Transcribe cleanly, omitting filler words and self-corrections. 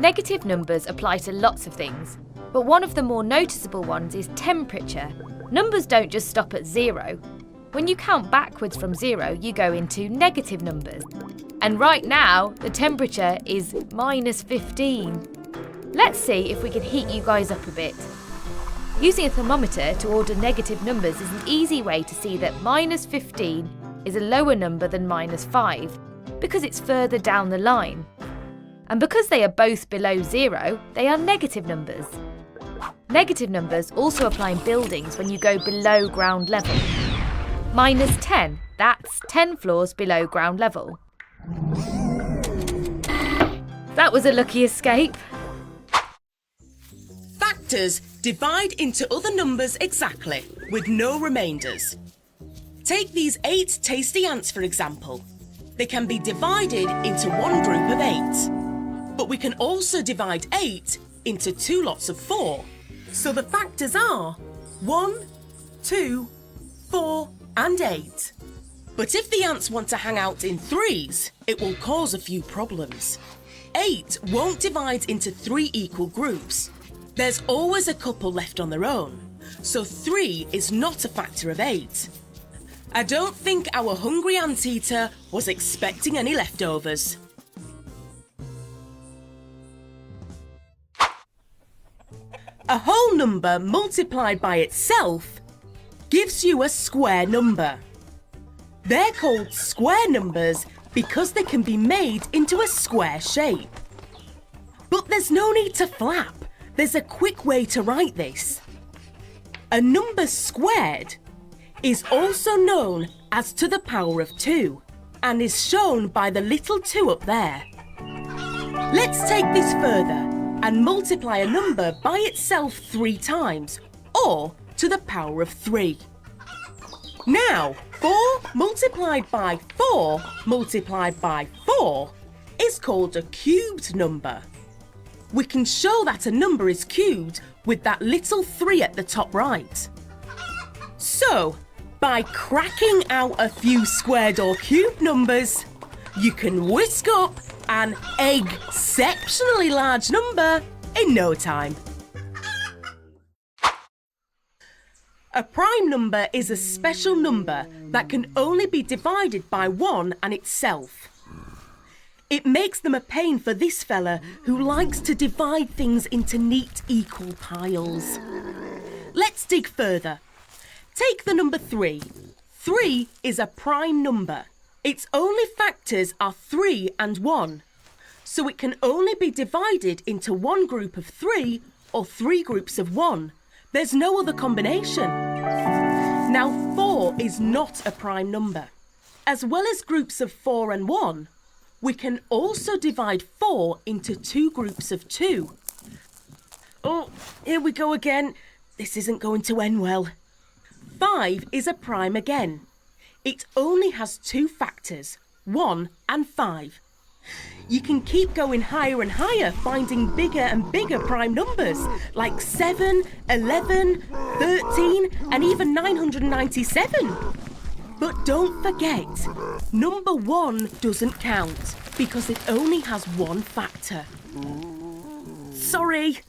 Negative numbers apply to lots of things, but one of the more noticeable ones is temperature. Numbers don't just stop at 0. When you count backwards from 0, you go into negative numbers. And right now, the temperature is -15. Let's see if we can heat you guys up a bit. Using a thermometer to order negative numbers is an easy way to see that -15 is a lower number than -5 because it's further down the line. And because they are both below 0, they are negative numbers. Negative numbers also apply in buildings when you go below ground level. -10, that's 10 floors below ground level. That was a lucky escape. Factors divide into other numbers exactly, with no remainders. Take these 8 tasty ants, for example. They can be divided into one group of 8. But we can also divide 8 into 2 lots of 4. So the factors are 1, 2, 4 and 8. But if the ants want to hang out in 3s, it will cause a few problems. 8 won't divide into 3 equal groups. There's always a couple left on their own, so 3 is not a factor of 8. I don't think our hungry anteater was expecting any leftovers. A whole number multiplied by itself gives you a square number. They're called square numbers because they can be made into a square shape. But there's no need to flap. There's a quick way to write this. A number squared is also known as to the power of 2 and is shown by the little 2 up there. Let's take this further and multiply a number by itself 3 times, or to the power of 3. Now, 4 multiplied by 4 multiplied by 4 is called a cubed number. We can show that a number is cubed with that little 3 at the top right. So, by cracking out a few squared or cubed numbers, you can whisk up an exceptionally large number in no time. A prime number is a special number that can only be divided by 1 and itself. It makes them a pain for this fella who likes to divide things into neat equal piles. Let's dig further. Take the number 3. 3 is a prime number. Its only factors are 3 and 1, so it can only be divided into one group of 3 or 3 groups of 1. There's no other combination. Now 4 is not a prime number. As well as groups of 4 and 1, we can also divide 4 into 2 groups of 2. Oh, here we go again. This isn't going to end well. 5 is a prime again. It only has 2 factors, 1 and 5. You can keep going higher and higher, finding bigger and bigger prime numbers, like 7, 11, 13, and even 997. But don't forget, number 1 doesn't count, because it only has 1 factor. Sorry.